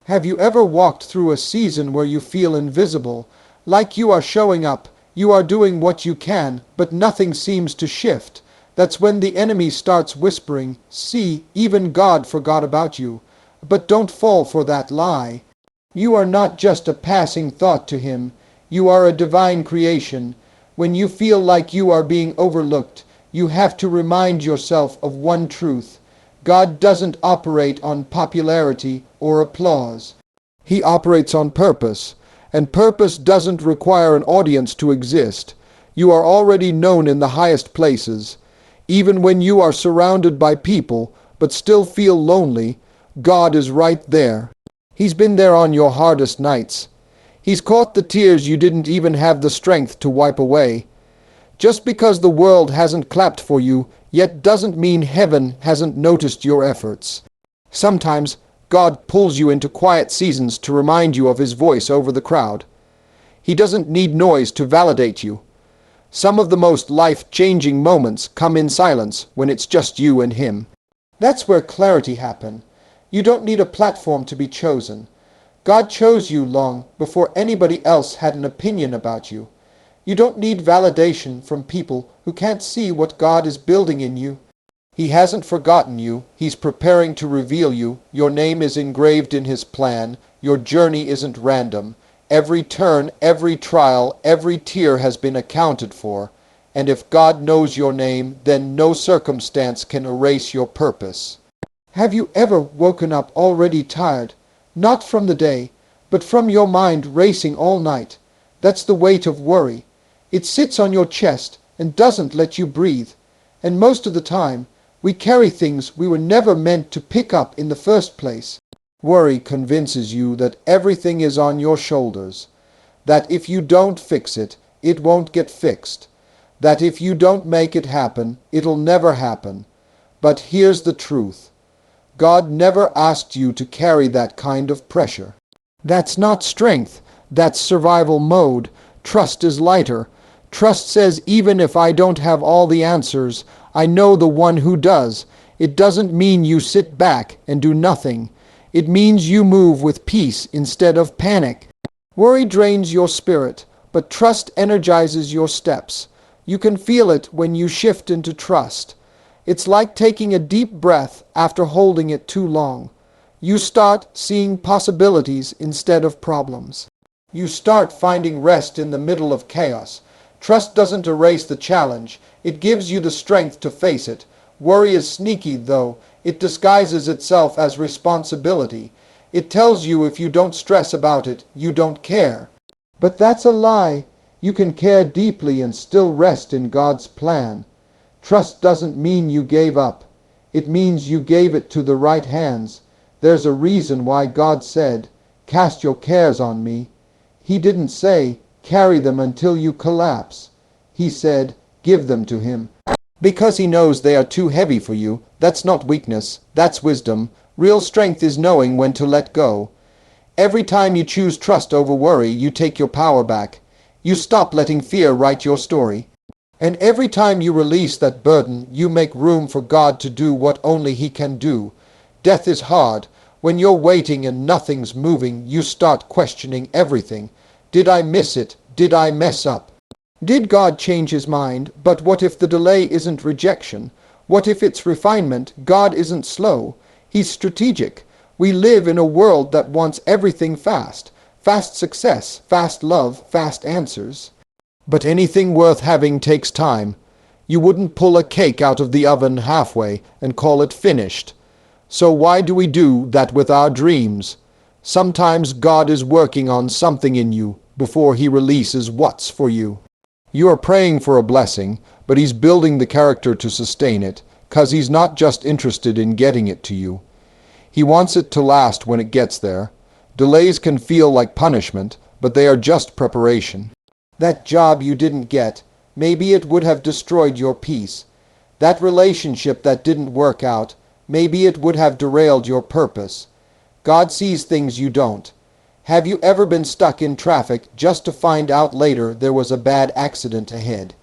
Have you ever walked through a season where you feel invisible, like you are showing up, you are doing what you can, but nothing seems to shift? That's when the enemy starts whispering, "See, even God forgot about you." But don't fall for that lie. You are not just a passing thought to him. You are a divine creation. When you feel like you are being overlooked, you have to remind yourself of one truth. God doesn't operate on popularity or applause. He operates on purpose, and purpose doesn't require an audience to exist. You are already known in the highest places. Even when you are surrounded by people, but still feel lonely, God is right there. He's been there on your hardest nights. He's caught the tears you didn't even have the strength to wipe away. Just because the world hasn't clapped for you yet doesn't mean heaven hasn't noticed your efforts. Sometimes God pulls you into quiet seasons to remind you of his voice over the crowd. He doesn't need noise to validate you. Some of the most life-changing moments come in silence when it's just you and him. That's where clarity happens. You don't need a platform to be chosen. God chose you long before anybody else had an opinion about you. You don't need validation from people who can't see what God is building in you. He hasn't forgotten you. He's preparing to reveal you. Your name is engraved in his plan. Your journey isn't random. Every turn, every trial, every tear has been accounted for. And if God knows your name, then no circumstance can erase your purpose. Have you ever woken up already tired? Not from the day, but from your mind racing all night. That's the weight of worry. It sits on your chest and doesn't let you breathe. And most of the time, we carry things we were never meant to pick up in the first place. Worry convinces you that everything is on your shoulders, that if you don't fix it, it won't get fixed, that if you don't make it happen, it'll never happen. But here's the truth. God never asked you to carry that kind of pressure. That's not strength. That's survival mode. Trust is lighter. Trust says, even if I don't have all the answers, I know the one who does. It doesn't mean you sit back and do nothing. It means you move with peace instead of panic. Worry drains your spirit, but trust energizes your steps. You can feel it when you shift into trust. It's like taking a deep breath after holding it too long. You start seeing possibilities instead of problems. You start finding rest in the middle of chaos. Trust doesn't erase the challenge. It gives you the strength to face it. Worry is sneaky, though. It disguises itself as responsibility. It tells you if you don't stress about it, you don't care. But that's a lie. You can care deeply and still rest in God's plan. Trust doesn't mean you gave up. It means you gave it to the right hands. There's a reason why God said, "Cast your cares on me." He didn't say, "Carry them until you collapse." He said, "Give them to him." Because he knows they are too heavy for you. That's not weakness. That's wisdom. Real strength is knowing when to let go. Every time you choose trust over worry, you take your power back. You stop letting fear write your story. And every time you release that burden, you make room for God to do what only he can do. Death is hard. When you're waiting and nothing's moving, you start questioning everything. Did I miss it? Did I mess up? Did God change his mind? But what if the delay isn't rejection? What if it's refinement? God isn't slow. He's strategic. We live in a world that wants everything fast. Fast success, fast love, fast answers. But anything worth having takes time. You wouldn't pull a cake out of the oven halfway and call it finished. So why do we do that with our dreams? Sometimes God is working on something in you before he releases what's for you. You are praying for a blessing, but he's building the character to sustain it, 'cause he's not just interested in getting it to you. He wants it to last when it gets there. Delays can feel like punishment, but they are just preparation. That job you didn't get, maybe it would have destroyed your peace. That relationship that didn't work out, maybe it would have derailed your purpose. God sees things you don't. Have you ever been stuck in traffic just to find out later there was a bad accident ahead?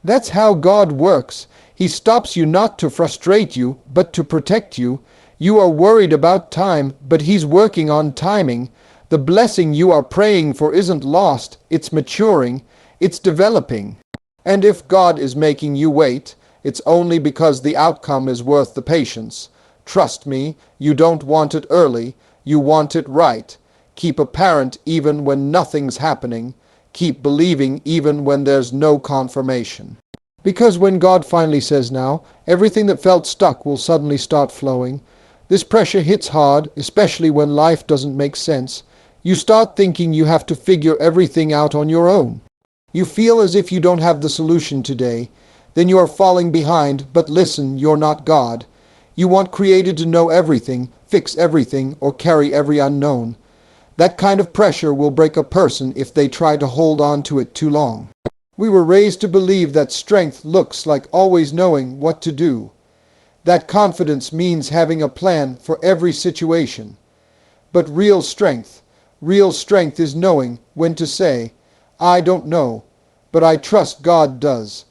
That's how God works. He stops you not to frustrate you, but to protect you. You are worried about time, but He's working on timing. The blessing you are praying for isn't lost, it's maturing, it's developing. And if God is making you wait, it's only because the outcome is worth the patience. Trust me, you don't want it early, you want it right. Keep apparent even when nothing's happening. Keep believing even when there's no confirmation. Because when God finally says now, everything that felt stuck will suddenly start flowing. This pressure hits hard, especially when life doesn't make sense. You start thinking you have to figure everything out on your own. You feel as if you don't have the solution today. Then you are falling behind, but listen, you're not God. You want created to know everything, fix everything, or carry every unknown. That kind of pressure will break a person if they try to hold on to it too long. We were raised to believe that strength looks like always knowing what to do. That confidence means having a plan for every situation. But real strength is knowing when to say, I don't know, but I trust God does.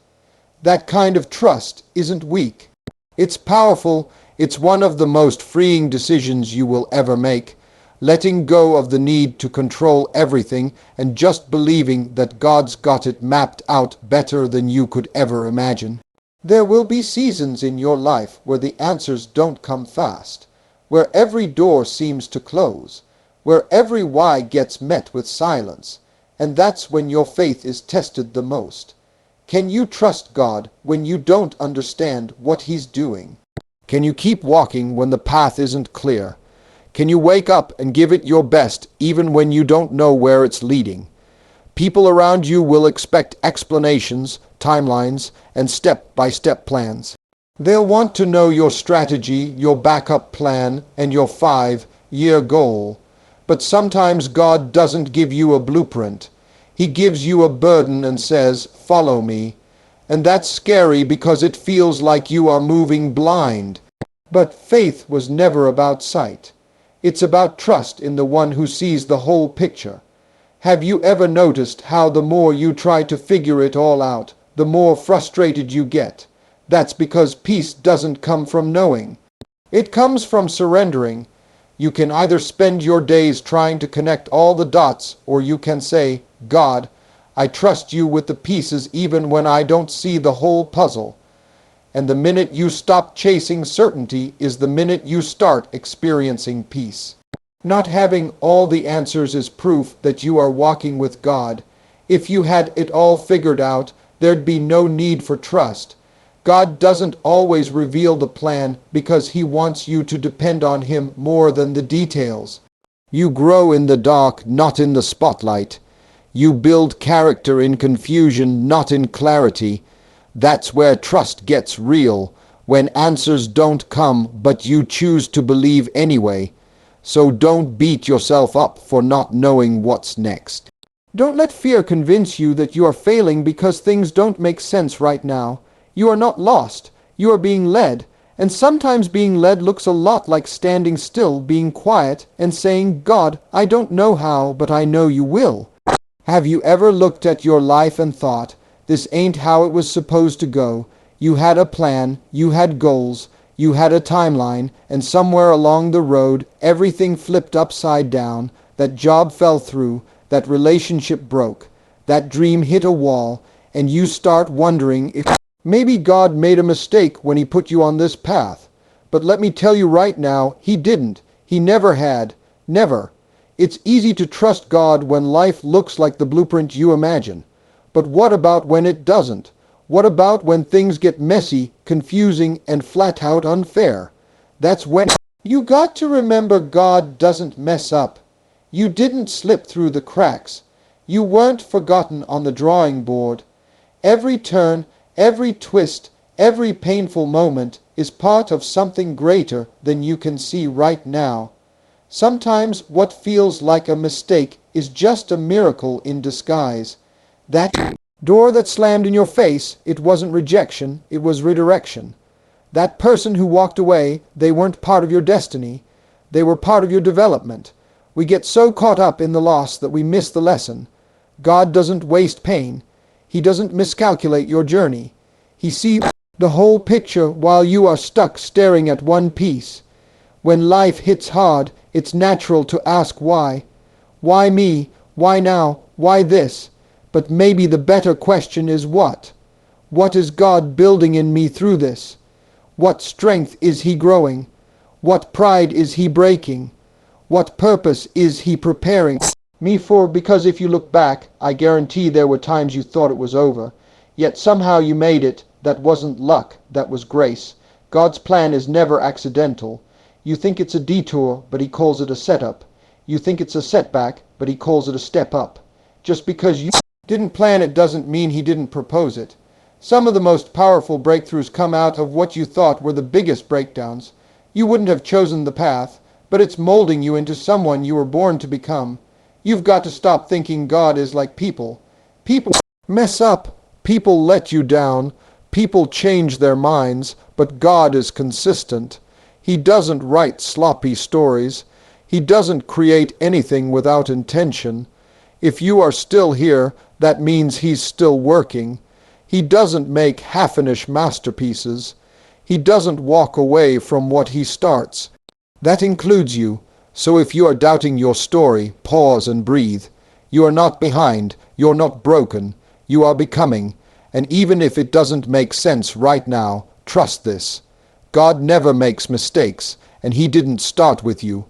That kind of trust isn't weak. It's powerful. It's one of the most freeing decisions you will ever make. Letting go of the need to control everything and just believing that God's got it mapped out better than you could ever imagine. There will be seasons in your life where the answers don't come fast, where every door seems to close, where every why gets met with silence, and that's when your faith is tested the most. Can you trust God when you don't understand what He's doing? Can you keep walking when the path isn't clear? Can you wake up and give it your best even when you don't know where it's leading? People around you will expect explanations, timelines, and step-by-step plans. They'll want to know your strategy, your backup plan, and your 5-year goal. But sometimes God doesn't give you a blueprint. He gives you a burden and says, follow me. And that's scary because it feels like you are moving blind. But faith was never about sight. It's about trust in the one who sees the whole picture. Have you ever noticed how the more you try to figure it all out, the more frustrated you get? That's because peace doesn't come from knowing. It comes from surrendering. You can either spend your days trying to connect all the dots, or you can say, God, I trust you with the pieces even when I don't see the whole puzzle. And the minute you stop chasing certainty is the minute you start experiencing peace. Not having all the answers is proof that you are walking with God. If you had it all figured out, there'd be no need for trust. God doesn't always reveal the plan because He wants you to depend on Him more than the details. You grow in the dark, not in the spotlight. You build character in confusion, not in clarity. That's where trust gets real, when answers don't come, but you choose to believe anyway. So don't beat yourself up for not knowing what's next. Don't let fear convince you that you are failing because things don't make sense right now. You are not lost. You are being led. And sometimes being led looks a lot like standing still, being quiet, and saying, God, I don't know how, but I know you will. Have you ever looked at your life and thought, this ain't how it was supposed to go? You had a plan, you had goals, you had a timeline, and somewhere along the road, everything flipped upside down, that job fell through, that relationship broke, that dream hit a wall, and you start wondering if maybe God made a mistake when He put you on this path. But let me tell you right now, He didn't. He never had. Never. It's easy to trust God when life looks like the blueprint you imagine. But what about when it doesn't? What about when things get messy, confusing, and flat out unfair? That's when you got to remember God doesn't mess up. You didn't slip through the cracks. You weren't forgotten on the drawing board. Every turn, every twist, every painful moment is part of something greater than you can see right now. Sometimes what feels like a mistake is just a miracle in disguise. That door that slammed in your face, it wasn't rejection, it was redirection. That person who walked away, they weren't part of your destiny. They were part of your development. We get so caught up in the loss that we miss the lesson. God doesn't waste pain. He doesn't miscalculate your journey. He sees the whole picture while you are stuck staring at one piece. When life hits hard, it's natural to ask why. Why me? Why now? Why this? But maybe the better question is what? What is God building in me through this? What strength is He growing? What pride is He breaking? What purpose is He preparing me for? Because if you look back, I guarantee there were times you thought it was over. Yet somehow you made it. That wasn't luck, that was grace. God's plan is never accidental. You think it's a detour, but He calls it a setup. You think it's a setback, but He calls it a step up. Just because you didn't plan it doesn't mean He didn't propose it. Some of the most powerful breakthroughs come out of what you thought were the biggest breakdowns. You wouldn't have chosen the path, but it's molding you into someone you were born to become. You've got to stop thinking God is like people. People mess up. People let you down. People change their minds, but God is consistent. He doesn't write sloppy stories. He doesn't create anything without intention. If you are still here, that means He's still working. He doesn't make half-finished masterpieces. He doesn't walk away from what He starts. That includes you. So if you are doubting your story, pause and breathe. You are not behind. You're not broken. You are becoming. And even if it doesn't make sense right now, trust this. God never makes mistakes, and He didn't start with you.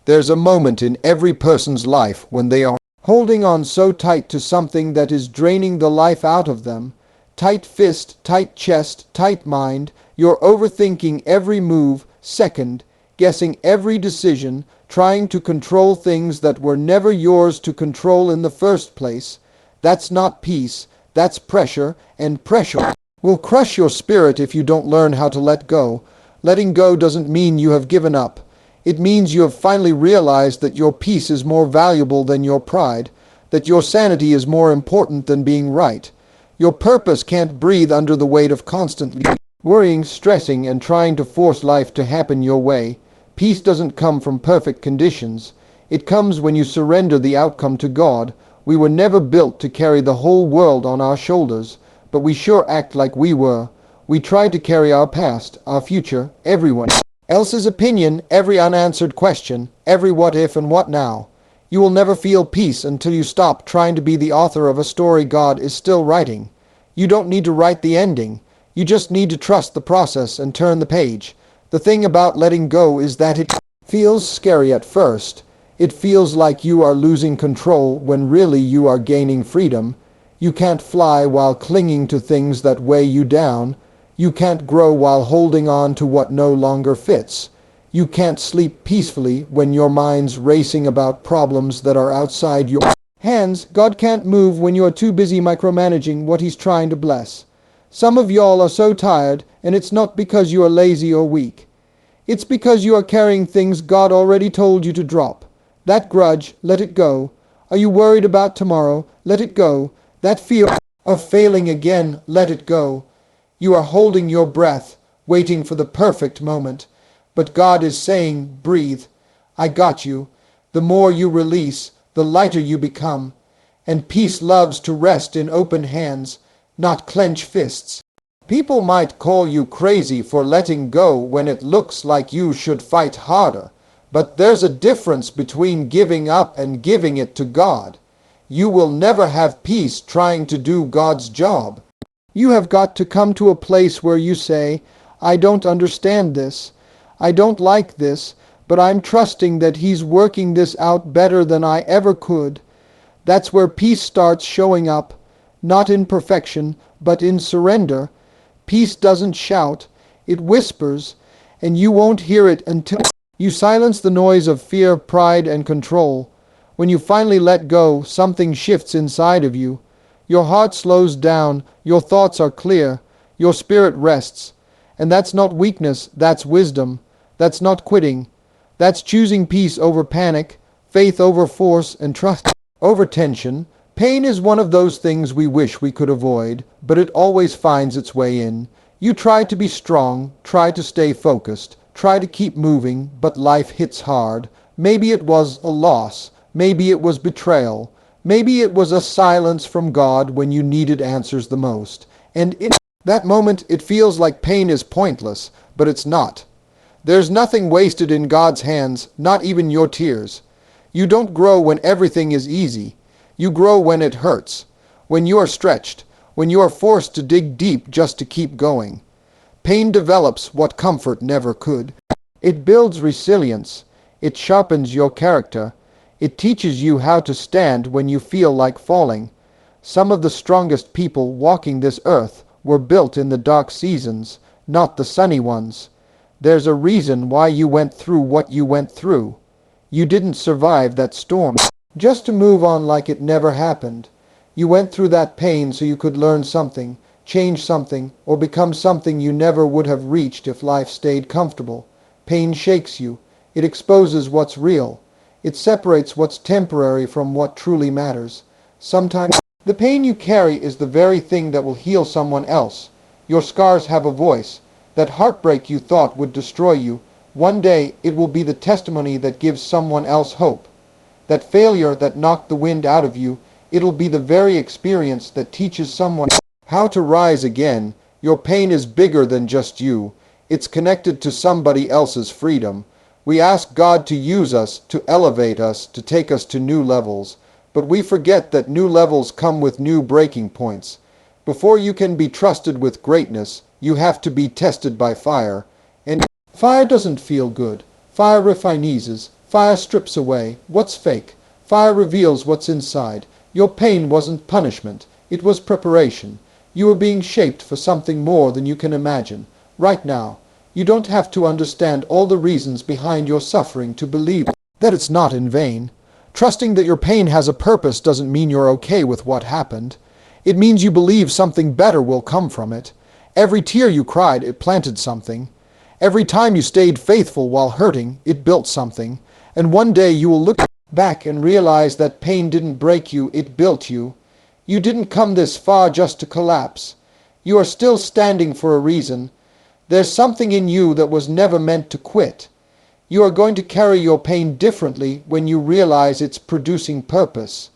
There's a moment in every person's life when they are holding on so tight to something that is draining the life out of them. Tight fist, tight chest, tight mind. You're overthinking every move, second, guessing every decision, trying to control things that were never yours to control in the first place. That's not peace. That's pressure, and pressure will crush your spirit if you don't learn how to let go. Letting go doesn't mean you have given up. It means you have finally realized that your peace is more valuable than your pride, that your sanity is more important than being right. Your purpose can't breathe under the weight of constantly worrying, stressing, and trying to force life to happen your way. Peace doesn't come from perfect conditions. It comes when you surrender the outcome to God. We were never built to carry the whole world on our shoulders, but we sure act like we were. We try to carry our past, our future, everyone else's opinion, every unanswered question, every what if and what now. You will never feel peace until you stop trying to be the author of a story God is still writing. You don't need to write the ending. You just need to trust the process and turn the page. The thing about letting go is that it feels scary at first. It feels like you are losing control when really you are gaining freedom. You can't fly while clinging to things that weigh you down. You can't grow while holding on to what no longer fits. You can't sleep peacefully when your mind's racing about problems that are outside your hands. God can't move when you are too busy micromanaging what He's trying to bless. Some of y'all are so tired, and it's not because you are lazy or weak. It's because you are carrying things God already told you to drop. That grudge, let it go. Are you worried about tomorrow? Let it go. That fear of failing again, let it go. You are holding your breath, waiting for the perfect moment. But God is saying, breathe. I got you. The more you release, the lighter you become. And peace loves to rest in open hands, not clench fists. People might call you crazy for letting go when it looks like you should fight harder. But there's a difference between giving up and giving it to God. You will never have peace trying to do God's job. You have got to come to a place where you say, I don't understand this. I don't like this, but I'm trusting that He's working this out better than I ever could. That's where peace starts showing up, not in perfection, but in surrender. Peace doesn't shout, it whispers, and you won't hear it until you silence the noise of fear, pride, and control. When you finally let go, something shifts inside of you. Your heart slows down, your thoughts are clear, your spirit rests. And that's not weakness, that's wisdom. That's not quitting. That's choosing peace over panic, faith over force, and trust over tension. Pain is one of those things we wish we could avoid, but it always finds its way in. You try to be strong, try to stay focused, try to keep moving, but life hits hard. Maybe it was a loss, maybe it was betrayal, maybe it was a silence from God when you needed answers the most. And in that moment it feels like pain is pointless, but it's not. There's nothing wasted in God's hands, not even your tears. You don't grow when everything is easy. You grow when it hurts, when you are stretched, when you are forced to dig deep just to keep going. Pain develops what comfort never could. It builds resilience. It sharpens your character. It teaches you how to stand when you feel like falling. Some of the strongest people walking this earth were built in the dark seasons, not the sunny ones. There's a reason why you went through what you went through. You didn't survive that storm just to move on like it never happened. You went through that pain so you could learn something, change something, or become something you never would have reached if life stayed comfortable. Pain shakes you. It exposes what's real. It separates what's temporary from what truly matters. Sometimes the pain you carry is the very thing that will heal someone else. Your scars have a voice. That heartbreak you thought would destroy you, one day it will be the testimony that gives someone else hope. That failure that knocked the wind out of you, it'll be the very experience that teaches someone how to rise again. Your pain is bigger than just you. It's connected to somebody else's freedom. We ask God to use us, to elevate us, to take us to new levels. But we forget that new levels come with new breaking points. Before you can be trusted with greatness, you have to be tested by fire. And fire doesn't feel good. Fire refines. Fire strips away what's fake. Fire reveals what's inside. Your pain wasn't punishment. It was preparation. You were being shaped for something more than you can imagine. Right now, you don't have to understand all the reasons behind your suffering to believe that it's not in vain. Trusting that your pain has a purpose doesn't mean you're okay with what happened. It means you believe something better will come from it. Every tear you cried, it planted something. Every time you stayed faithful while hurting, it built something. And one day you will look back and realize that pain didn't break you, it built you. You didn't come this far just to collapse. You are still standing for a reason. There's something in you that was never meant to quit. You are going to carry your pain differently when you realize it's producing purpose.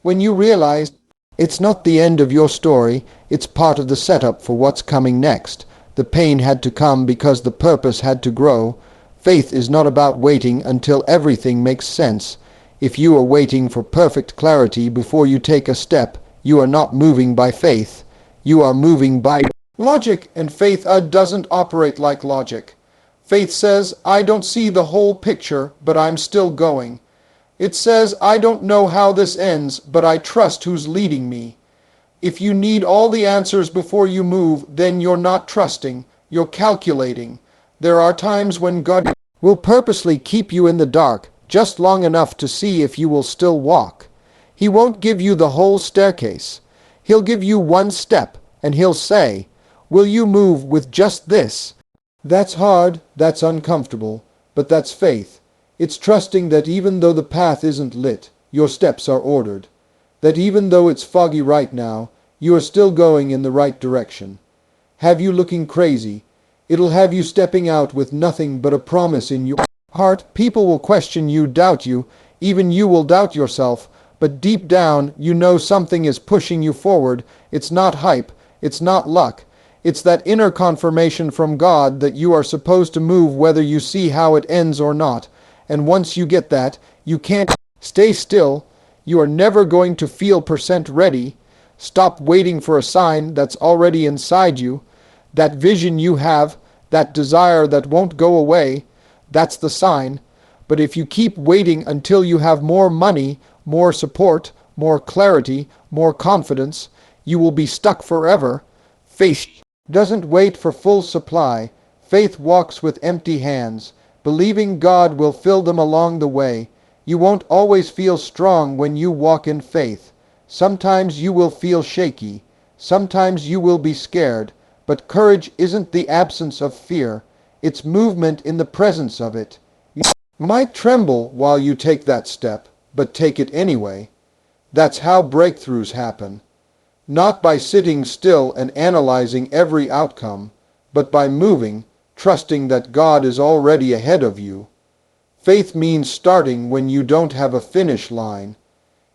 When you realize it's not the end of your story, it's part of the setup for what's coming next. The pain had to come because the purpose had to grow. Faith is not about waiting until everything makes sense. If you are waiting for perfect clarity before you take a step, you are not moving by faith. You are moving by logic, and faith doesn't operate like logic. Faith says, I don't see the whole picture, but I'm still going. It says, I don't know how this ends, but I trust who's leading me. If you need all the answers before you move, then you're not trusting, you're calculating. There are times when God will purposely keep you in the dark, just long enough to see if you will still walk. He won't give you the whole staircase. He'll give you one step, and he'll say, will you move with just this? That's hard, that's uncomfortable, but that's faith. It's trusting that even though the path isn't lit, your steps are ordered. That even though it's foggy right now, you are still going in the right direction. Have you looking crazy? It'll have you stepping out with nothing but a promise in your heart. People will question you, doubt you, even you will doubt yourself, but deep down you know something is pushing you forward. It's not hype, it's not luck. It's that inner confirmation from God that you are supposed to move whether you see how it ends or not. And once you get that, you can't stay still. You are never going to feel ready. Stop waiting for a sign that's already inside you. That vision you have, that desire that won't go away, that's the sign. But if you keep waiting until you have more money, more support, more clarity, more confidence, you will be stuck forever. Faith doesn't wait for full supply. Faith walks with empty hands, believing God will fill them along the way. You won't always feel strong when you walk in faith. Sometimes you will feel shaky. Sometimes you will be scared. But courage isn't the absence of fear. It's movement in the presence of it. You might tremble while you take that step, but take it anyway. That's how breakthroughs happen. Not by sitting still and analyzing every outcome, but by moving, trusting that God is already ahead of you. Faith means starting when you don't have a finish line.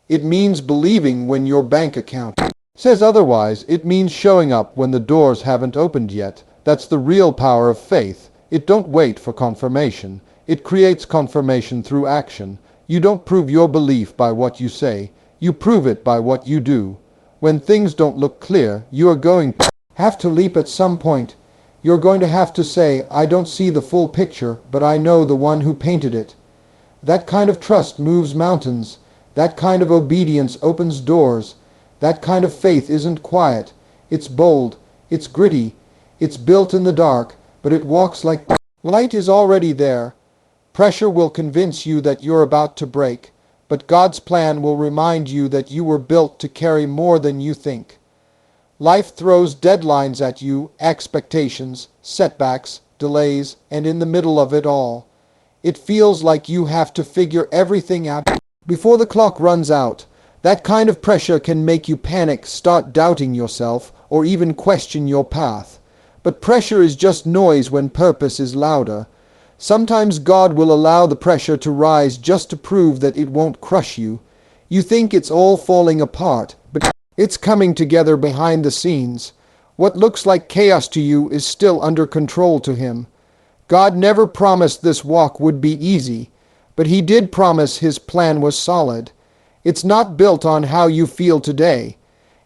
It means believing when your bank account says otherwise. It means showing up when the doors haven't opened yet. That's the real power of faith. It don't wait for confirmation. It creates confirmation through action. You don't prove your belief by what you say. You prove it by what you do. When things don't look clear, you are going to have to leap at some point. You're going to have to say, I don't see the full picture, but I know the one who painted it. That kind of trust moves mountains. That kind of obedience opens doors. That kind of faith isn't quiet. It's bold. It's gritty. It's built in the dark, but it walks like light is already there. Pressure will convince you that you're about to break, but God's plan will remind you that you were built to carry more than you think. Life throws deadlines at you, expectations, setbacks, delays, and in the middle of it all, it feels like you have to figure everything out before the clock runs out. That kind of pressure can make you panic, start doubting yourself, or even question your path. But pressure is just noise when purpose is louder. Sometimes God will allow the pressure to rise just to prove that it won't crush you. You think it's all falling apart, but it's coming together behind the scenes. What looks like chaos to you is still under control to Him. God never promised this walk would be easy, but He did promise His plan was solid. It's not built on how you feel today.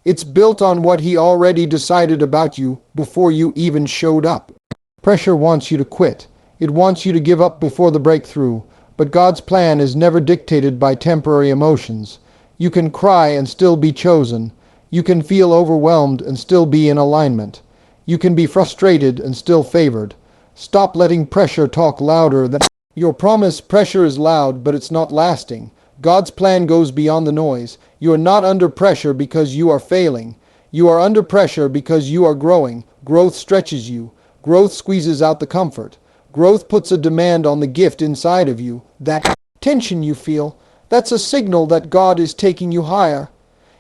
It's built on what He already decided about you before you even showed up. Pressure wants you to quit. It wants you to give up before the breakthrough. But God's plan is never dictated by temporary emotions. You can cry and still be chosen. You can feel overwhelmed and still be in alignment. You can be frustrated and still favored. Stop letting pressure talk louder than your promise. Pressure is loud, but it's not lasting. God's plan goes beyond the noise. You are not under pressure because you are failing. You are under pressure because you are growing. Growth stretches you. Growth squeezes out the comfort. Growth puts a demand on the gift inside of you. That tension you feel, that's a signal that God is taking you higher.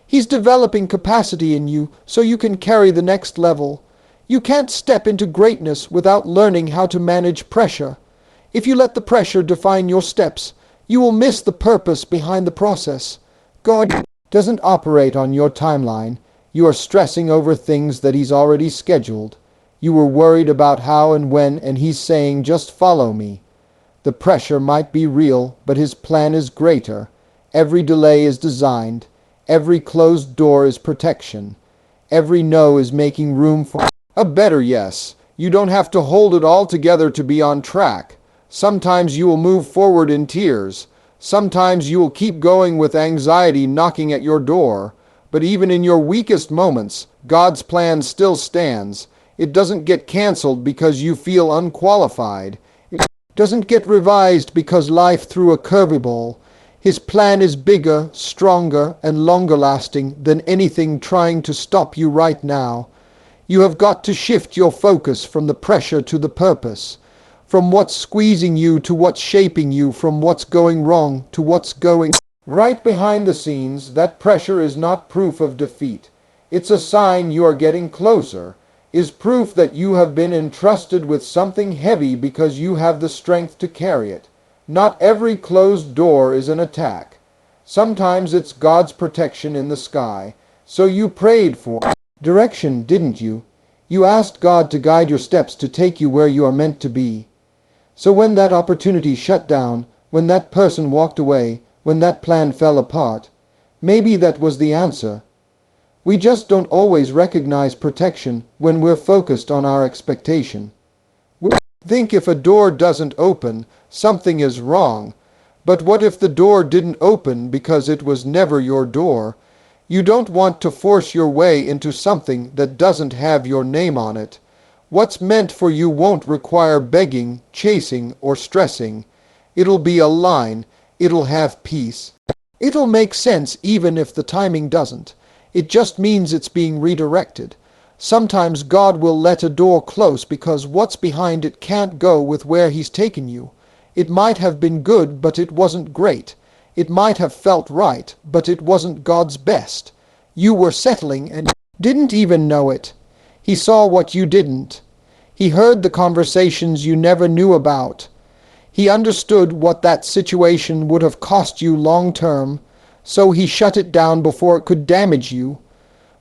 He's developing capacity in you so you can carry the next level. You can't step into greatness without learning how to manage pressure. If you let the pressure define your steps, you will miss the purpose behind the process. God doesn't operate on your timeline. You are stressing over things that He's already scheduled. You were worried about how and when, and He's saying, just follow me. The pressure might be real, but His plan is greater. Every delay is designed. Every closed door is protection. Every no is making room for a better yes. You don't have to hold it all together to be on track. Sometimes you will move forward in tears. Sometimes you will keep going with anxiety knocking at your door. But even in your weakest moments, God's plan still stands. It doesn't get canceled because you feel unqualified. It doesn't get revised because life threw a curveball. His plan is bigger, stronger, and longer lasting than anything trying to stop you right now. You have got to shift your focus from the pressure to the purpose. From what's squeezing you to what's shaping you, from what's going wrong to what's going right. Behind the scenes, that pressure is not proof of defeat. It's a sign you are getting closer, is proof that you have been entrusted with something heavy because you have the strength to carry it. Not every closed door is an attack. Sometimes it's God's protection in the sky. So you prayed for direction, didn't you? You asked God to guide your steps to take you where you are meant to be. So when that opportunity shut down, when that person walked away, when that plan fell apart, maybe that was the answer. We just don't always recognize protection when we're focused on our expectation. We think if a door doesn't open, something is wrong. But what if the door didn't open because it was never your door? You don't want to force your way into something that doesn't have your name on it. What's meant for you won't require begging, chasing, or stressing. It'll be a line. It'll have peace. It'll make sense even if the timing doesn't. It just means it's being redirected. Sometimes God will let a door close because what's behind it can't go with where He's taken you. It might have been good, but it wasn't great. It might have felt right, but it wasn't God's best. You were settling and didn't even know it. He saw what you didn't. He heard the conversations you never knew about. He understood what that situation would have cost you long term, so He shut it down before it could damage you.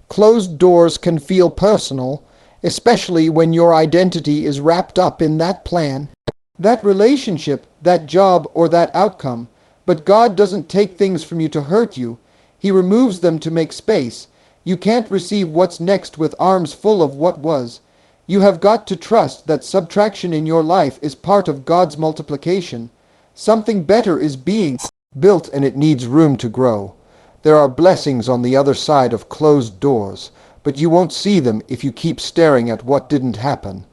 Closed doors can feel personal, especially when your identity is wrapped up in that plan, that relationship, that job, or that outcome. But God doesn't take things from you to hurt you. He removes them to make space. You can't receive what's next with arms full of what was. You have got to trust that subtraction in your life is part of God's multiplication. Something better is being built and it needs room to grow. There are blessings on the other side of closed doors, but you won't see them if you keep staring at what didn't happen.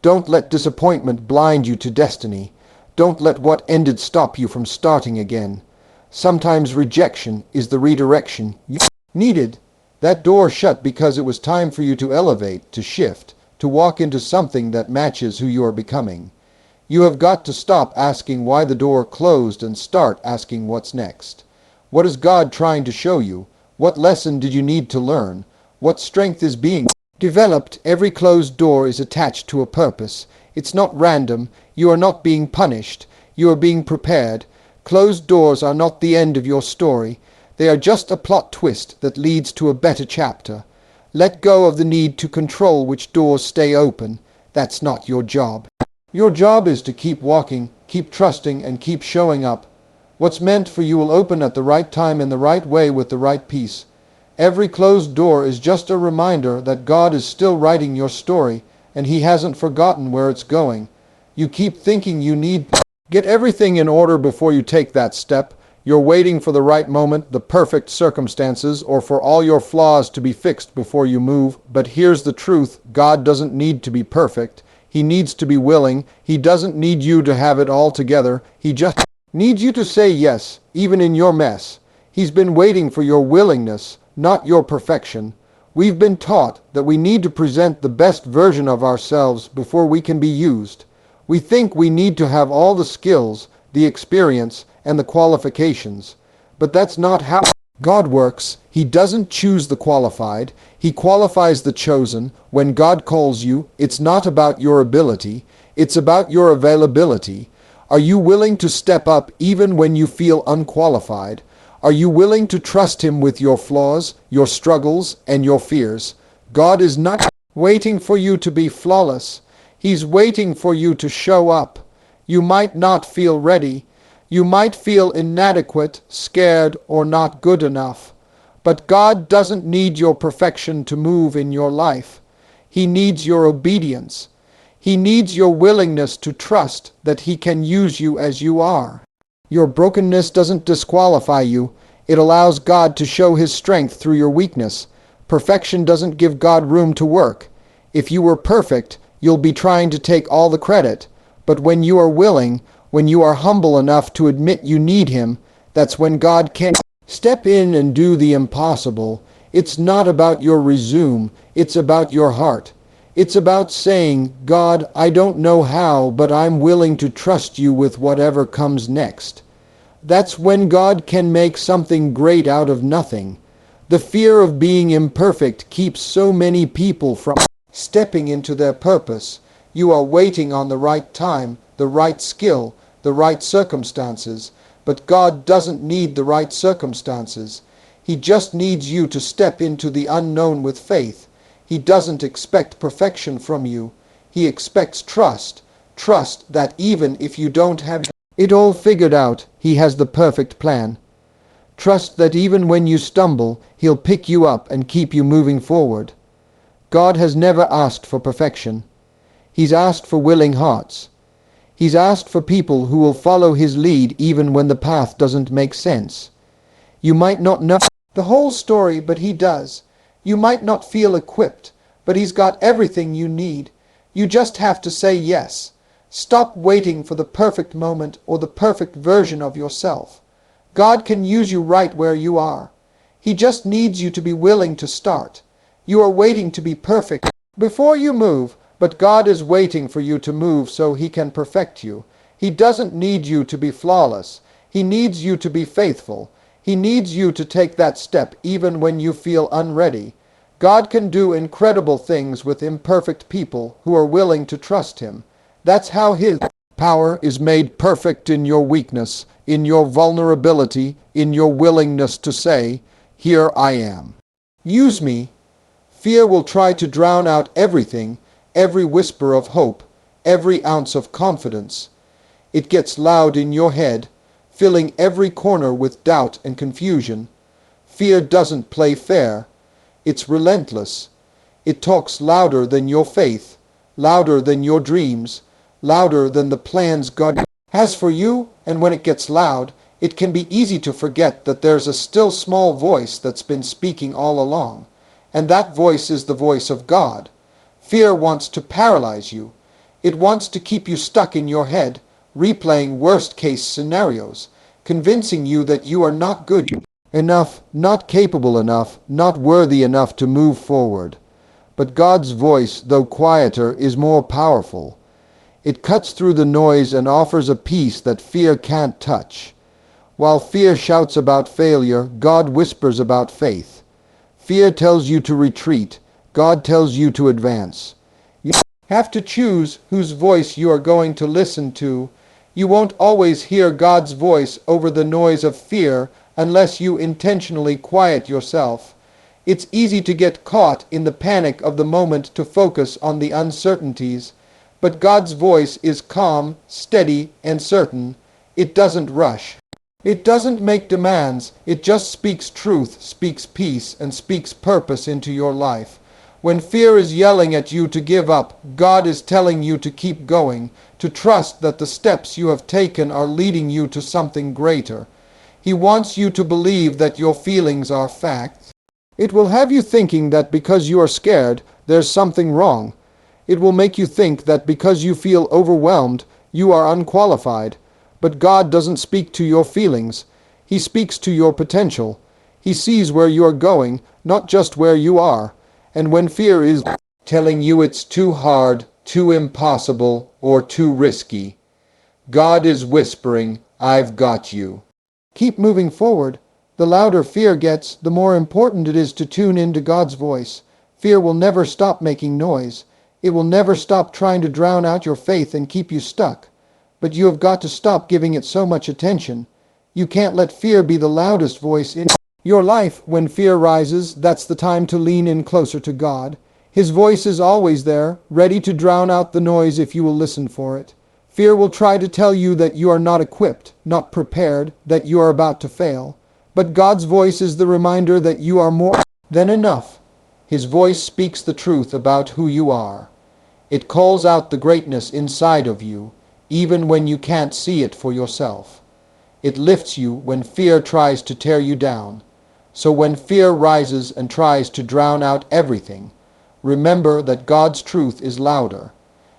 Don't let disappointment blind you to destiny. Don't let what ended stop you from starting again. Sometimes rejection is the redirection you needed. That door shut because it was time for you to elevate, to shift, to walk into something that matches who you are becoming. You have got to stop asking why the door closed and start asking what's next. What is God trying to show you? What lesson did you need to learn? What strength is being developed? Every closed door is attached to a purpose. It's not random. You are not being punished. You are being prepared. Closed doors are not the end of your story. They are just a plot twist that leads to a better chapter. Let go of the need to control which doors stay open. That's not your job. Your job is to keep walking, keep trusting, and keep showing up. What's meant for you will open at the right time in the right way with the right piece. Every closed door is just a reminder that God is still writing your story, and He hasn't forgotten where it's going. You keep thinking you need to get everything in order before you take that step. You're waiting for the right moment, the perfect circumstances, or for all your flaws to be fixed before you move. But here's the truth. God doesn't need to be perfect. He needs to be willing. He doesn't need you to have it all together. He just needs you to say yes, even in your mess. He's been waiting for your willingness, not your perfection. We've been taught that we need to present the best version of ourselves before we can be used. We think we need to have all the skills, the experience, and the qualifications. But that's not how God works. He doesn't choose the qualified. He qualifies the chosen. When God calls you, it's not about your ability. It's about your availability. Are you willing to step up even when you feel unqualified? Are you willing to trust Him with your flaws, your struggles, and your fears? God is not waiting for you to be flawless. He's waiting for you to show up. You might not feel ready. You might feel inadequate, scared, or not good enough. But God doesn't need your perfection to move in your life. He needs your obedience. He needs your willingness to trust that He can use you as you are. Your brokenness doesn't disqualify you. It allows God to show His strength through your weakness. Perfection doesn't give God room to work. If you were perfect, you'll be trying to take all the credit. But when you are willing, when you are humble enough to admit you need Him, that's when God can step in and do the impossible. It's not about your resume. It's about your heart. It's about saying, God, I don't know how, but I'm willing to trust you with whatever comes next. That's when God can make something great out of nothing. The fear of being imperfect keeps so many people from stepping into their purpose. You are waiting on the right time, the right skill, the right circumstances. But God doesn't need the right circumstances. He just needs you to step into the unknown with faith. He doesn't expect perfection from you. He expects trust. Trust that even if you don't have it all figured out, He has the perfect plan. Trust that even when you stumble, He'll pick you up and keep you moving forward. God has never asked for perfection. He's asked for willing hearts. He's asked for people who will follow His lead even when the path doesn't make sense. You might not know the whole story, but He does. You might not feel equipped, but He's got everything you need. You just have to say yes. Stop waiting for the perfect moment or the perfect version of yourself. God can use you right where you are. He just needs you to be willing to start. You are waiting to be perfect before you move, but God is waiting for you to move so He can perfect you. He doesn't need you to be flawless. He needs you to be faithful. He needs you to take that step even when you feel unready. God can do incredible things with imperfect people who are willing to trust Him. That's how His power is made perfect in your weakness, in your vulnerability, in your willingness to say, "Here I am. Use me. Fear will try to drown out everything, every whisper of hope, every ounce of confidence. It gets loud in your head, filling every corner with doubt and confusion. Fear doesn't play fair. It's relentless. It talks louder than your faith, louder than your dreams, louder than the plans God has for you, and when it gets loud, it can be easy to forget that there's a still small voice that's been speaking all along, and that voice is the voice of God. Fear wants to paralyze you. It wants to keep you stuck in your head, replaying worst-case scenarios, convincing you that you are not good enough, not capable enough, not worthy enough to move forward. But God's voice, though quieter, is more powerful. It cuts through the noise and offers a peace that fear can't touch. While fear shouts about failure, God whispers about faith. Fear tells you to retreat. God tells you to advance. You have to choose whose voice you are going to listen to. You won't always hear God's voice over the noise of fear unless you intentionally quiet yourself. It's easy to get caught in the panic of the moment to focus on the uncertainties, but God's voice is calm, steady, and certain. It doesn't rush. It doesn't make demands. It just speaks truth, speaks peace, and speaks purpose into your life. When fear is yelling at you to give up, God is telling you to keep going, to trust that the steps you have taken are leading you to something greater. He wants you to believe that your feelings are facts. It will have you thinking that because you are scared, there's something wrong. It will make you think that because you feel overwhelmed, you are unqualified. But God doesn't speak to your feelings. He speaks to your potential. He sees where you are going, not just where you are. And when fear is telling you it's too hard, too impossible, or too risky, God is whispering, "I've got you." Keep moving forward. The louder fear gets, the more important it is to tune into God's voice. Fear will never stop making noise. It will never stop trying to drown out your faith and keep you stuck. But you have got to stop giving it so much attention. You can't let fear be the loudest voice in your life. When fear rises, that's the time to lean in closer to God. His voice is always there, ready to drown out the noise if you will listen for it. Fear will try to tell you that you are not equipped, not prepared, that you are about to fail. But God's voice is the reminder that you are more than enough. His voice speaks the truth about who you are. It calls out the greatness inside of you, even when you can't see it for yourself. It lifts you when fear tries to tear you down. So when fear rises and tries to drown out everything, remember that God's truth is louder.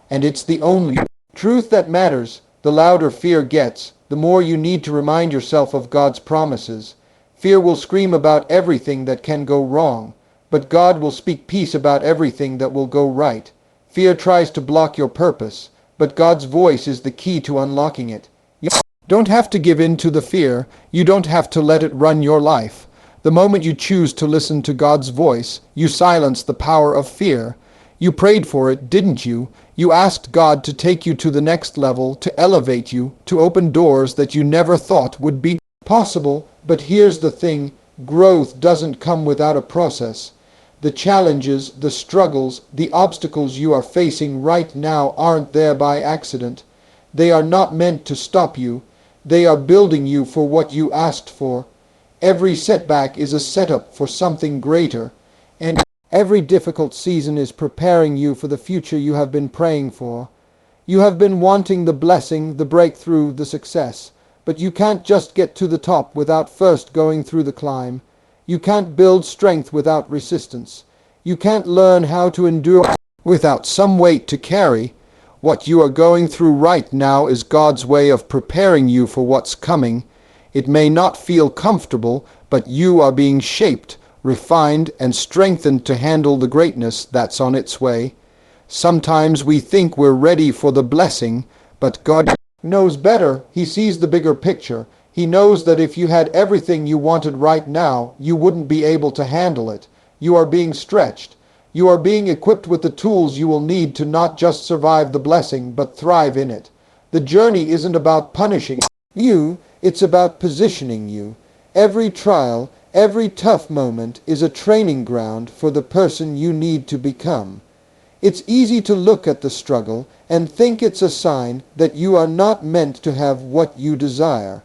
And it's the only truth that matters. The louder fear gets, the more you need to remind yourself of God's promises. Fear will scream about everything that can go wrong, but God will speak peace about everything that will go right. Fear tries to block your purpose, but God's voice is the key to unlocking it. You don't have to give in to the fear. You don't have to let it run your life. The moment you choose to listen to God's voice, you silence the power of fear. You prayed for it, didn't you? You asked God to take you to the next level, to elevate you, to open doors that you never thought would be possible. But here's the thing, growth doesn't come without a process. The challenges, the struggles, the obstacles you are facing right now aren't there by accident. They are not meant to stop you. They are building you for what you asked for. Every setback is a setup for something greater, and every difficult season is preparing you for the future you have been praying for. You have been wanting the blessing, the breakthrough, the success, but you can't just get to the top without first going through the climb. You can't build strength without resistance. You can't learn how to endure without some weight to carry. What you are going through right now is God's way of preparing you for what's coming. It may not feel comfortable, but you are being shaped, refined, and strengthened to handle the greatness that's on its way. Sometimes we think we're ready for the blessing, but God knows better. He sees the bigger picture. He knows that if you had everything you wanted right now, you wouldn't be able to handle it. You are being stretched. You are being equipped with the tools you will need to not just survive the blessing, but thrive in it. The journey isn't about punishing you, it's about positioning you. Every trial, Every tough moment is a training ground for the person you need to become. It's easy to look at the struggle and think it's a sign that you are not meant to have what you desire.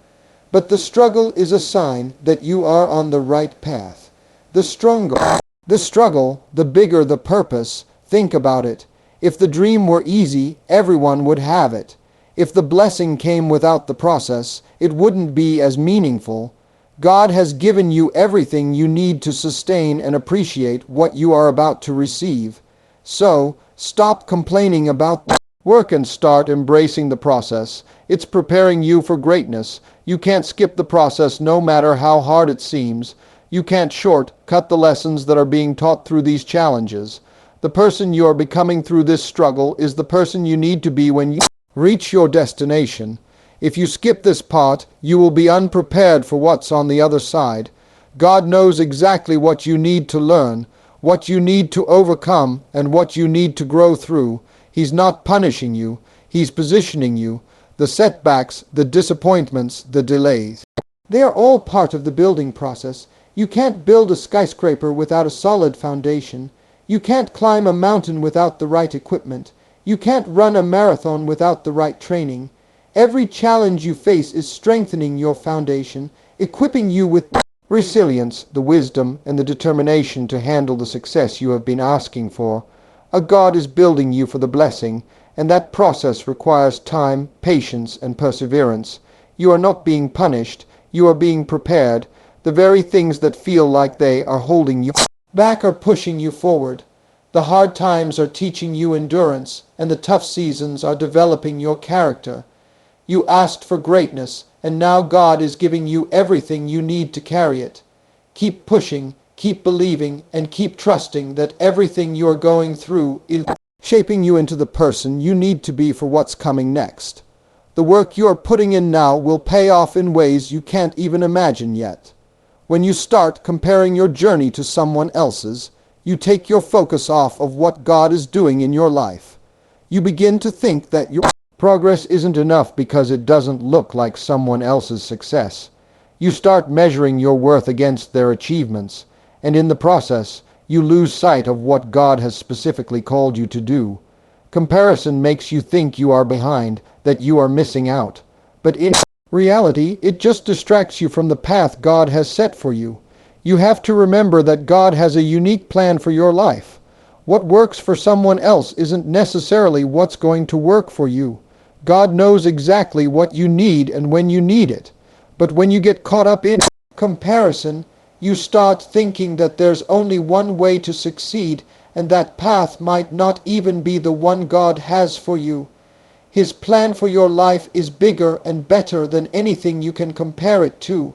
But the struggle is a sign that you are on the right path. The struggle, the bigger the purpose. Think about it. If the dream were easy, everyone would have it. If the blessing came without the process, it wouldn't be as meaningful. God has given you everything you need to sustain and appreciate what you are about to receive. So, stop complaining about the work and start embracing the process. It's preparing you for greatness. You can't skip the process no matter how hard it seems. You can't short-cut the lessons that are being taught through these challenges. The person you are becoming through this struggle is the person you need to be when you reach your destination. If you skip this part, you will be unprepared for what's on the other side. God knows exactly what you need to learn, what you need to overcome, and what you need to grow through. He's not punishing you. He's positioning you. The setbacks, the disappointments, the delays, they are all part of the building process. You can't build a skyscraper without a solid foundation. You can't climb a mountain without the right equipment. You can't run a marathon without the right training. Every challenge you face is strengthening your foundation, equipping you with resilience, the wisdom, and the determination to handle the success you have been asking for. A God is building you for the blessing, and that process requires time, patience, and perseverance. You are not being punished. You are being prepared. The very things that feel like they are holding you back are pushing you forward. The hard times are teaching you endurance, and the tough seasons are developing your character. You asked for greatness, and now God is giving you everything you need to carry it. Keep pushing, keep believing, and keep trusting that everything you are going through is shaping you into the person you need to be for what's coming next. The work you are putting in now will pay off in ways you can't even imagine yet. When you start comparing your journey to someone else's, you take your focus off of what God is doing in your life. You begin to think that your progress isn't enough because it doesn't look like someone else's success. You start measuring your worth against their achievements, and in the process, you lose sight of what God has specifically called you to do. Comparison makes you think you are behind, that you are missing out. But in reality, it just distracts you from the path God has set for you. You have to remember that God has a unique plan for your life. What works for someone else isn't necessarily what's going to work for you. God knows exactly what you need and when you need it. But when you get caught up in comparison, you start thinking that there's only one way to succeed, and that path might not even be the one God has for you. His plan for your life is bigger and better than anything you can compare it to.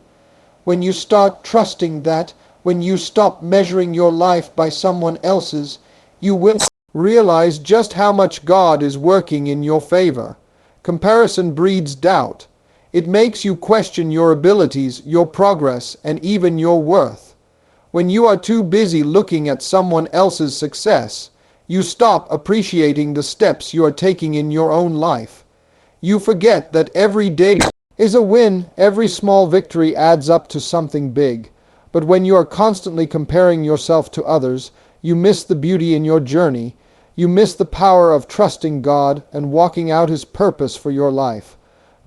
When you start trusting that, when you stop measuring your life by someone else's, you will realize just how much God is working in your favor. Comparison breeds doubt. It makes you question your abilities, your progress, and even your worth. When you are too busy looking at someone else's success, you stop appreciating the steps you are taking in your own life. You forget that every day is a win. Every small victory adds up to something big. But when you are constantly comparing yourself to others, you miss the beauty in your journey. You miss the power of trusting God and walking out His purpose for your life.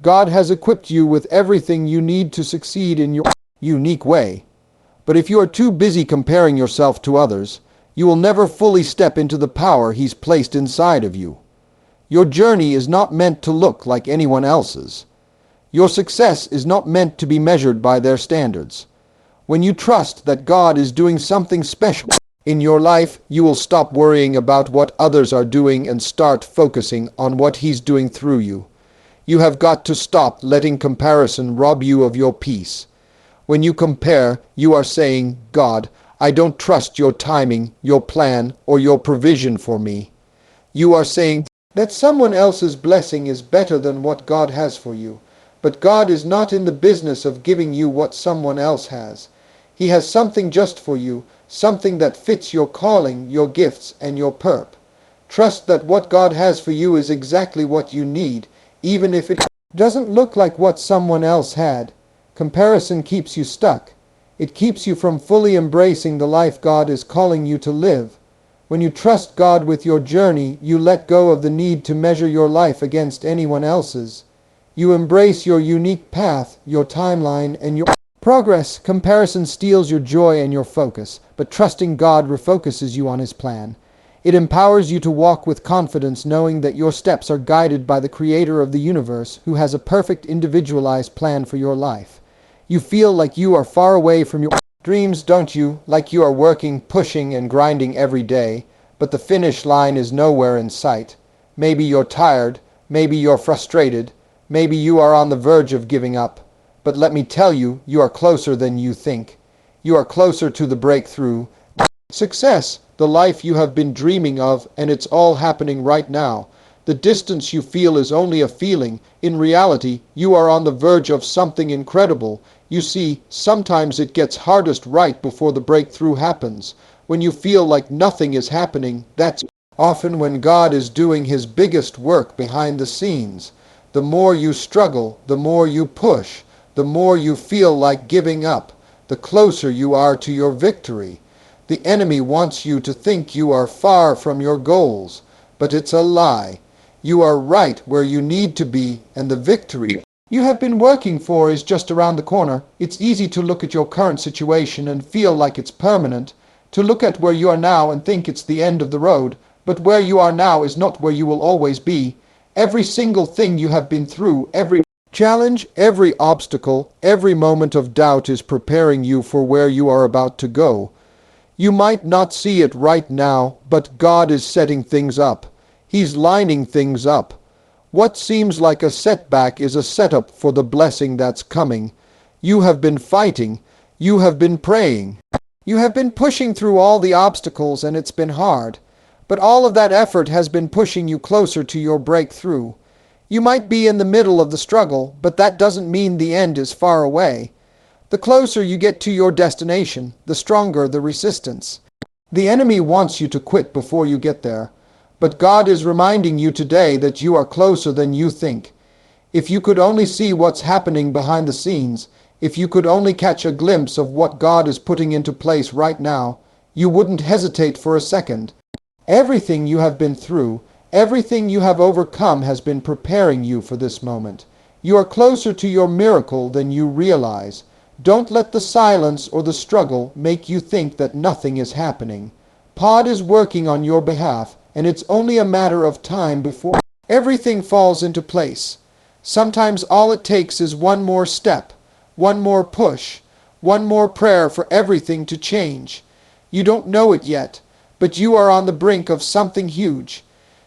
God has equipped you with everything you need to succeed in your unique way. But if you are too busy comparing yourself to others, you will never fully step into the power He's placed inside of you. Your journey is not meant to look like anyone else's. Your success is not meant to be measured by their standards. When you trust that God is doing something special in your life, you will stop worrying about what others are doing and start focusing on what He's doing through you. You have got to stop letting comparison rob you of your peace. When you compare, you are saying, God, I don't trust your timing, your plan, or your provision for me. You are saying that someone else's blessing is better than what God has for you. But God is not in the business of giving you what someone else has. He has something just for you, something that fits your calling, your gifts, and your perp. Trust that what God has for you is exactly what you need, even if it doesn't look like what someone else had. Comparison keeps you stuck. It keeps you from fully embracing the life God is calling you to live. When you trust God with your journey, you let go of the need to measure your life against anyone else's. You embrace your unique path, your timeline, and your progress. Comparison steals your joy and your focus, but trusting God refocuses you on His plan. It empowers you to walk with confidence, knowing that your steps are guided by the Creator of the universe, who has a perfect individualized plan for your life. You feel like you are far away from your dreams, don't you? Like you are working, pushing, and grinding every day, but the finish line is nowhere in sight. Maybe you're tired, maybe you're frustrated, maybe you are on the verge of giving up. But let me tell you, you are closer than you think. You are closer to the breakthrough, success, the life you have been dreaming of, and it's all happening right now. The distance you feel is only a feeling. In reality, you are on the verge of something incredible. You see, sometimes it gets hardest right before the breakthrough happens. When you feel like nothing is happening, that's often when God is doing His biggest work behind the scenes. The more you struggle, the more you push, the more you feel like giving up, the closer you are to your victory. The enemy wants you to think you are far from your goals, but it's a lie. You are right where you need to be, and the victory you have been working for is just around the corner. It's easy to look at your current situation and feel like it's permanent, to look at where you are now and think it's the end of the road, but where you are now is not where you will always be. Every single thing you have been through, every challenge, every obstacle, every moment of doubt is preparing you for where you are about to go. You might not see it right now, but God is setting things up. He's lining things up. What seems like a setback is a setup for the blessing that's coming. You have been fighting. You have been praying. You have been pushing through all the obstacles, and it's been hard. But all of that effort has been pushing you closer to your breakthrough. You might be in the middle of the struggle, but that doesn't mean the end is far away. The closer you get to your destination, the stronger the resistance. The enemy wants you to quit before you get there. But God is reminding you today that you are closer than you think. If you could only see what's happening behind the scenes, if you could only catch a glimpse of what God is putting into place right now, you wouldn't hesitate for a second. Everything you have been through, everything you have overcome has been preparing you for this moment. You are closer to your miracle than you realize. Don't let the silence or the struggle make you think that nothing is happening. God is working on your behalf, and it's only a matter of time before everything falls into place. Sometimes all it takes is one more step, one more push, one more prayer for everything to change. You don't know it yet, but you are on the brink of something huge.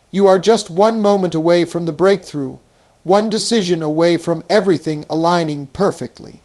You are just one moment away from the breakthrough, one decision away from everything aligning perfectly.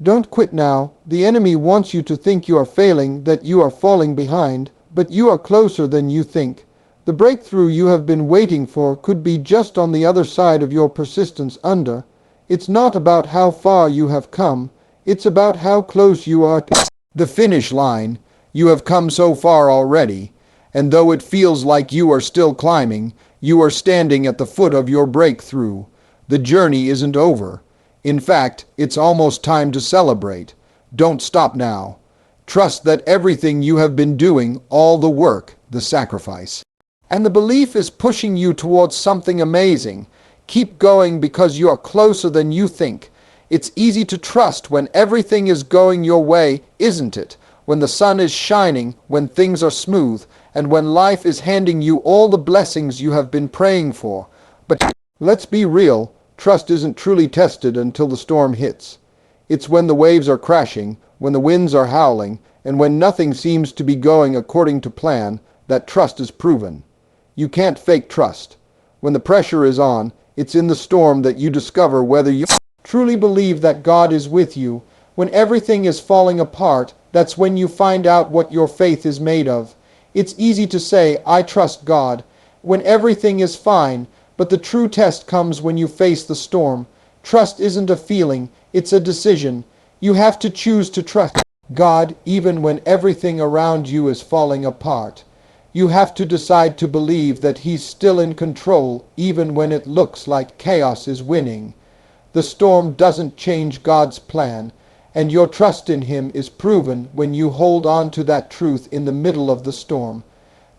Don't quit now. The enemy wants you to think you are failing, that you are falling behind, but you are closer than you think. The breakthrough you have been waiting for could be just on the other side of your persistence under. It's not about how far you have come. It's about how close you are to the finish line. You have come so far already, and though it feels like you are still climbing, you are standing at the foot of your breakthrough. The journey isn't over. In fact, it's almost time to celebrate. Don't stop now. Trust that everything you have been doing, all the work, the sacrifice, and the belief is pushing you towards something amazing. Keep going because you are closer than you think. It's easy to trust when everything is going your way, isn't it? When the sun is shining, when things are smooth, and when life is handing you all the blessings you have been praying for. But let's be real, trust isn't truly tested until the storm hits. It's when the waves are crashing, when the winds are howling, and when nothing seems to be going according to plan, that trust is proven. You can't fake trust. When the pressure is on, it's in the storm that you discover whether you truly believe that God is with you. When everything is falling apart, that's when you find out what your faith is made of. It's easy to say, I trust God, when everything is fine, but the true test comes when you face the storm. Trust isn't a feeling, it's a decision. You have to choose to trust God even when everything around you is falling apart. You have to decide to believe that He's still in control even when it looks like chaos is winning. The storm doesn't change God's plan, And your trust in him is proven when you hold on to that truth in the middle of the storm.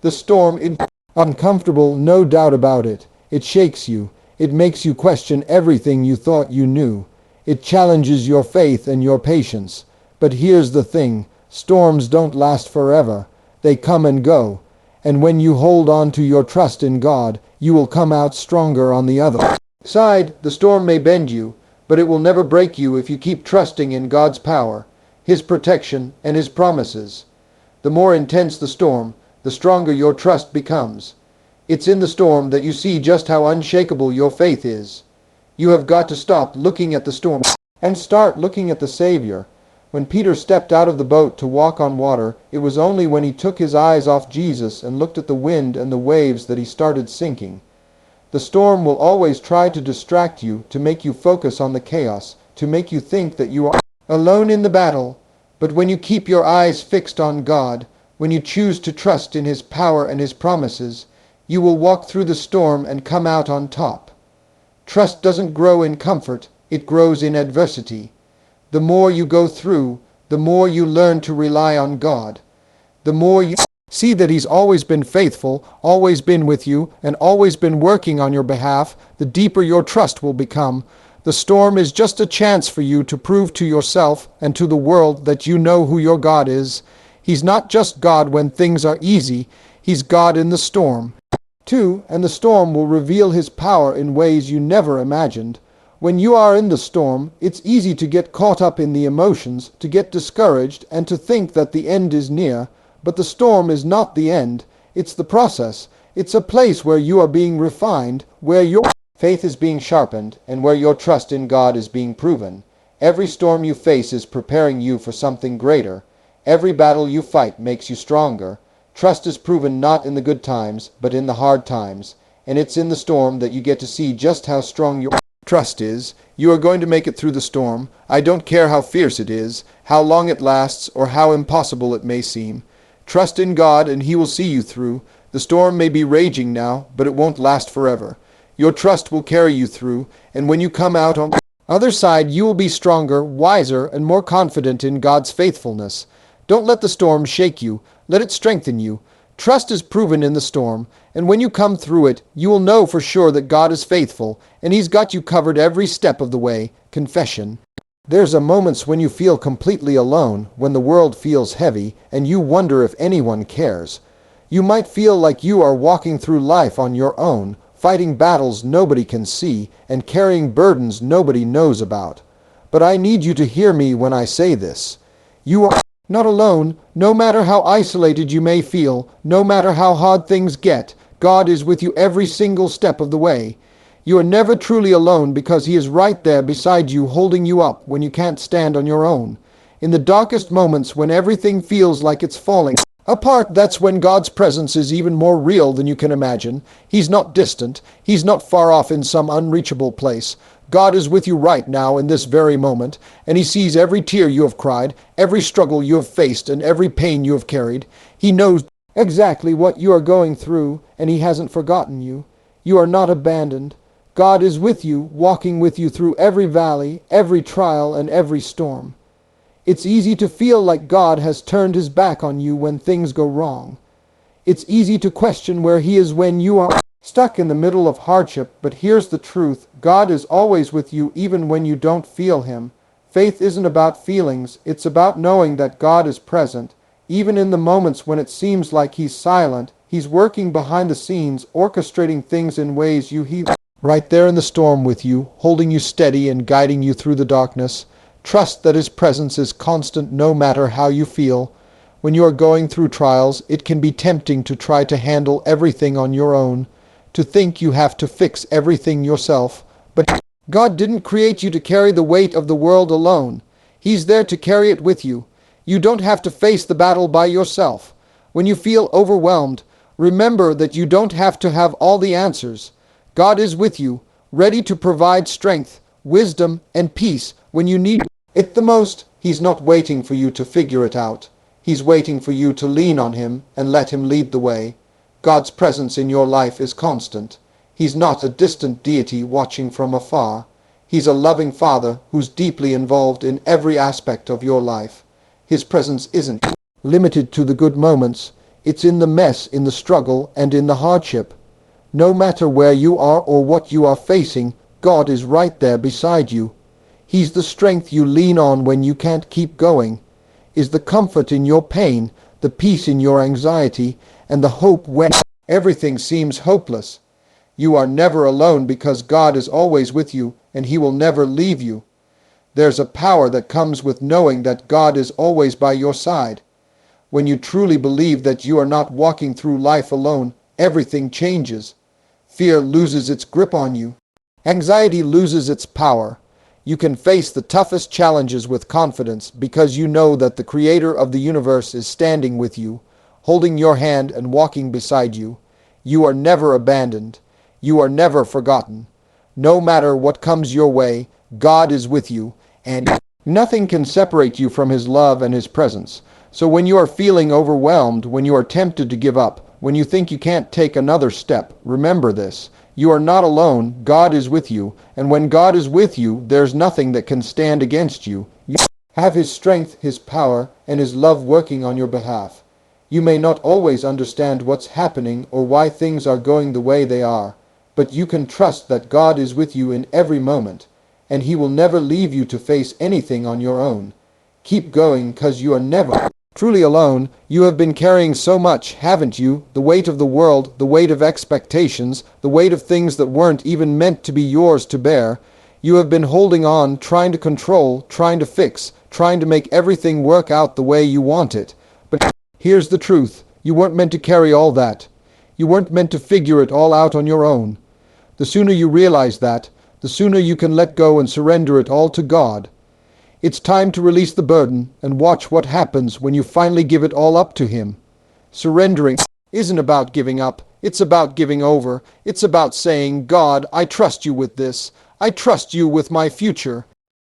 The storm is uncomfortable, no doubt about it. It shakes you. It makes you question everything you thought you knew. It challenges your faith and your patience. But here's the thing, storms don't last forever. They come and go. And when you hold on to your trust in God, you will come out stronger on the other side. The storm may bend you, but it will never break you if you keep trusting in God's power, his protection, and his promises. The more intense the storm, the stronger your trust becomes. It's in the storm that you see just how unshakable your faith is. You have got to stop looking at the storm and start looking at the Savior. When Peter stepped out of the boat to walk on water, it was only when he took his eyes off Jesus and looked at the wind and the waves that he started sinking. The storm will always try to distract you, to make you focus on the chaos, to make you think that you are alone in the battle. But when you keep your eyes fixed on God, when you choose to trust in his power and his promises, you will walk through the storm and come out on top. Trust doesn't grow in comfort, it grows in adversity. The more you go through, the more you learn to rely on God. The more you see that he's always been faithful, always been with you, and always been working on your behalf, the deeper your trust will become. The storm is just a chance for you to prove to yourself and to the world that you know who your God is. He's not just God when things are easy, he's God in the storm, too, and the storm will reveal his power in ways you never imagined. When you are in the storm, it's easy to get caught up in the emotions, to get discouraged, and to think that the end is near. But the storm is not the end. It's the process. It's a place where you are being refined, where your faith is being sharpened, and where your trust in God is being proven. Every storm you face is preparing you for something greater. Every battle you fight makes you stronger. Trust is proven not in the good times, but in the hard times. And it's in the storm that you get to see just how strong your trust is. You are going to make it through the storm. I don't care how fierce it is, how long it lasts, or how impossible it may seem. Trust in God and he will see you through. The storm may be raging now, but it won't last forever. Your trust will carry you through, and when you come out on the other side, you will be stronger, wiser, and more confident in God's faithfulness. Don't let the storm shake you. Let it strengthen you. Trust is proven in the storm, and when you come through it, you will know for sure that God is faithful, and he's got you covered every step of the way. Confession. There's a moments when you feel completely alone, when the world feels heavy, and you wonder if anyone cares. You might feel like you are walking through life on your own, fighting battles nobody can see, and carrying burdens nobody knows about. But I need you to hear me when I say this. You are not alone. No matter how isolated you may feel, no matter how hard things get, God is with you every single step of the way. You are never truly alone because he is right there beside you, holding you up when you can't stand on your own. In the darkest moments when everything feels like it's falling apart, that's when God's presence is even more real than you can imagine. He's not distant. He's not far off in some unreachable place. God is with you right now in this very moment, and he sees every tear you have cried, every struggle you have faced, and every pain you have carried. He knows exactly what you are going through, and he hasn't forgotten you. You are not abandoned. God is with you, walking with you through every valley, every trial, and every storm. It's easy to feel like God has turned his back on you when things go wrong. It's easy to question where he is when you are stuck in the middle of hardship, but here's the truth. God is always with you even when you don't feel him. Faith isn't about feelings, it's about knowing that God is present. Even in the moments when it seems like he's silent, he's working behind the scenes, orchestrating things in ways you hear. Right there in the storm with you, holding you steady and guiding you through the darkness. Trust that his presence is constant no matter how you feel. When you are going through trials, it can be tempting to try to handle everything on your own, to think you have to fix everything yourself. But God didn't create you to carry the weight of the world alone. He's there to carry it with you. You don't have to face the battle by yourself. When you feel overwhelmed, remember that you don't have to have all the answers. God is with you, ready to provide strength, wisdom, and peace when you need it the most. He's not waiting for you to figure it out. He's waiting for you to lean on him and let him lead the way. God's presence in your life is constant. He's not a distant deity watching from afar. He's a loving Father who's deeply involved in every aspect of your life. His presence isn't limited to the good moments. It's in the mess, in the struggle, and in the hardship. No matter where you are or what you are facing, God is right there beside you. He's the strength you lean on when you can't keep going, is the comfort in your pain, the peace in your anxiety, and the hope when everything seems hopeless. You are never alone because God is always with you and He will never leave you. There's a power that comes with knowing that God is always by your side. When you truly believe that you are not walking through life alone, everything changes. Fear loses its grip on you. Anxiety loses its power. You can face the toughest challenges with confidence because you know that the Creator of the universe is standing with you, holding your hand and walking beside you. You are never abandoned. You are never forgotten. No matter what comes your way, God is with you, and nothing can separate you from His love and His presence. So when you are feeling overwhelmed, when you are tempted to give up, when you think you can't take another step, remember this. You are not alone. God is with you. And when God is with you, there's nothing that can stand against you. You have His strength, His power, and His love working on your behalf. You may not always understand what's happening or why things are going the way they are, but you can trust that God is with you in every moment, and He will never leave you to face anything on your own. Keep going, 'cause you are never truly alone. You have been carrying so much, haven't you? The weight of the world, the weight of expectations, the weight of things that weren't even meant to be yours to bear. You have been holding on, trying to control, trying to fix, trying to make everything work out the way you want it. But here's the truth. You weren't meant to carry all that. You weren't meant to figure it all out on your own. The sooner you realize that, the sooner you can let go and surrender it all to God. It's time to release the burden and watch what happens when you finally give it all up to Him. Surrendering isn't about giving up. It's about giving over. It's about saying, God, I trust you with this. I trust you with my future.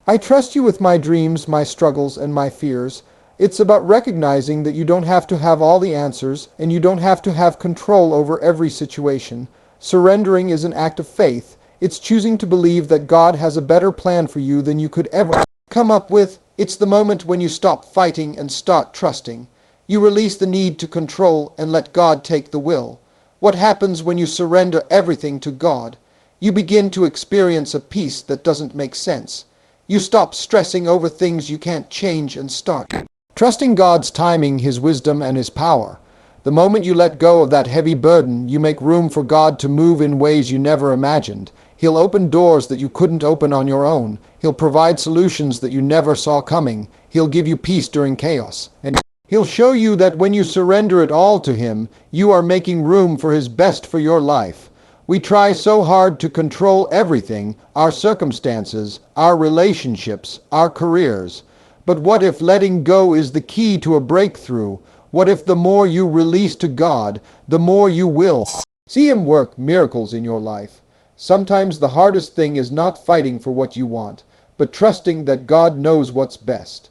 I trust you with my dreams, my struggles, and my fears. It's about recognizing that you don't have to have all the answers, and you don't have to have control over every situation. Surrendering is an act of faith. It's choosing to believe that God has a better plan for you than you could ever come up with. It's the moment when you stop fighting and start trusting. You release the need to control and let God take the will. What happens when you surrender everything to God? You begin to experience a peace that doesn't make sense. You stop stressing over things you can't change and start trusting God's timing, His wisdom, and His power. The moment you let go of that heavy burden, you make room for God to move in ways you never imagined. He'll open doors that you couldn't open on your own. He'll provide solutions that you never saw coming. He'll give you peace during chaos. And He'll show you that when you surrender it all to Him, you are making room for His best for your life. We try so hard to control everything, our circumstances, our relationships, our careers. But what if letting go is the key to a breakthrough? What if the more you release to God, the more you will see Him work miracles in your life? Sometimes the hardest thing is not fighting for what you want, but trusting that God knows what's best.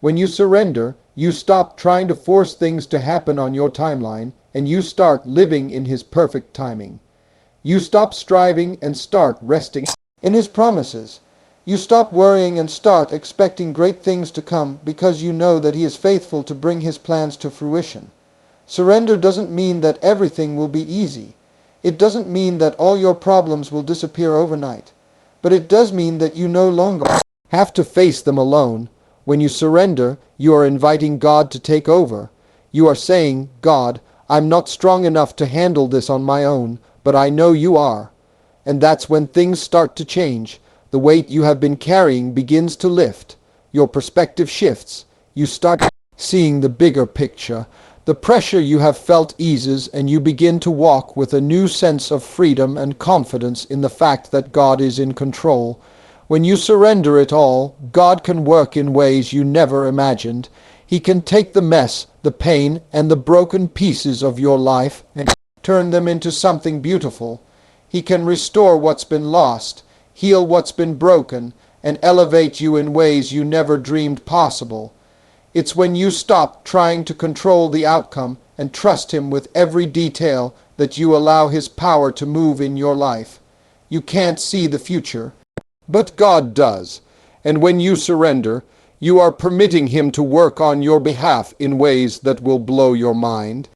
When you surrender, you stop trying to force things to happen on your timeline, and you start living in His perfect timing. You stop striving and start resting in His promises. You stop worrying and start expecting great things to come because you know that He is faithful to bring His plans to fruition. Surrender doesn't mean that everything will be easy. It doesn't mean that all your problems will disappear overnight. But it does mean that you no longer have to face them alone. When you surrender, you are inviting God to take over. You are saying, God, I'm not strong enough to handle this on my own, but I know you are. And that's when things start to change. The weight you have been carrying begins to lift. Your perspective shifts. You start seeing the bigger picture. The pressure you have felt eases, and you begin to walk with a new sense of freedom and confidence in the fact that God is in control. When you surrender it all, God can work in ways you never imagined. He can take the mess, the pain, and the broken pieces of your life and turn them into something beautiful. He can restore what's been lost, heal what's been broken, and elevate you in ways you never dreamed possible. It's when you stop trying to control the outcome and trust Him with every detail that you allow His power to move in your life. You can't see the future, But God does. And when you surrender, you are permitting Him to work on your behalf in ways that will blow your mind.